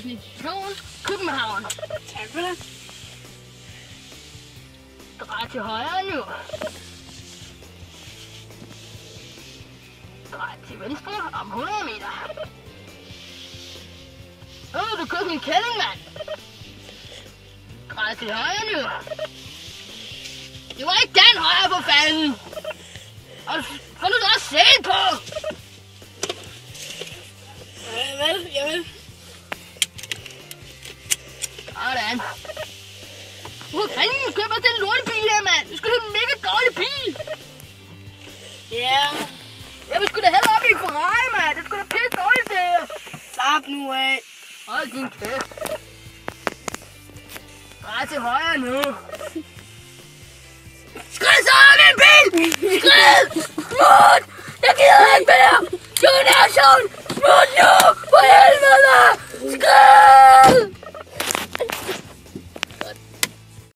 Definition København. Tak for det. Drej til højre nu. Drej til venstre om 100 meter. Du kører min kælling, mand. Drej til højre nu. Det var ikke den højre på fanden. Og få nu da sæt på. Javel. Sådan. Hvor fanden køber den lortebil her, mand? Du skal have en mega dårlig bil. Ja. Jeg vil sgu da hellere op i en Ferrari, mand. Det er sgu da pisse dårligt, det her. Slap nu af. Hold din kæft. Drej til højre nu. Skrid så op i en bil! Skrid! Smut! Jeg gider ikke mere! Donation! Smut nu! For helvede! Skrid!